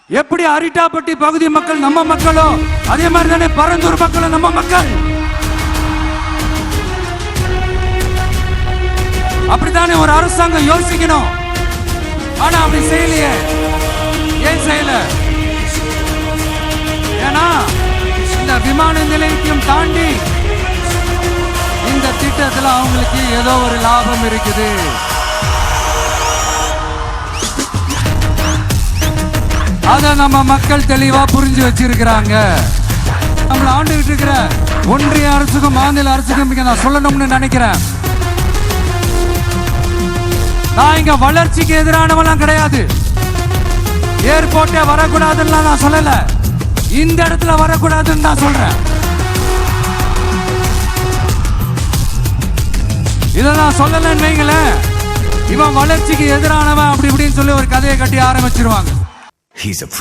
எப்படி அரிட்டாப்பட்டி பகுதி மக்கள் நம்ம மக்களோ அதே மாதிரி தானே பரந்தூர் மக்களும் நம்ம மக்கள். அப்படித்தானே ஒரு அரசாங்கம் யோசிக்கணும். ஆனா அப்படி செய்யலையே. ஏன் செய்யல? ஏன்னா இந்த விமான நிலையத்தையும் தாண்டி இந்த திட்டத்துல அவங்களுக்கு ஏதோ ஒரு லாபம் இருக்குது. அத நம்ம மக்கள் தெளிவா புரிஞ்சு வச்சிருக்கிறாங்க. நம்மள ஆண்டுகிட்டு இருக்கிற ஒன்றிய அரசுக்கும் மாநில அரசுக்கும் நான் சொல்லணும்னு நினைக்கிறேன். நான் இங்க வளர்ச்சிக்கு எதிரானவெல்லாம் கிடையாது. ஏர்போர்ட்டே வரக்கூடாதுன்னு நான் சொல்லல. இந்த இடத்துல வரக்கூடாதுன்னு நான் சொல்றேன். இதை நான் சொல்லலன்னு வைங்களேன், இவன் வளர்ச்சிக்கு எதிரானவன் அப்படி இப்படின்னு சொல்லி ஒரு கதையை கட்டி ஆரம்பிச்சிருவாங்க.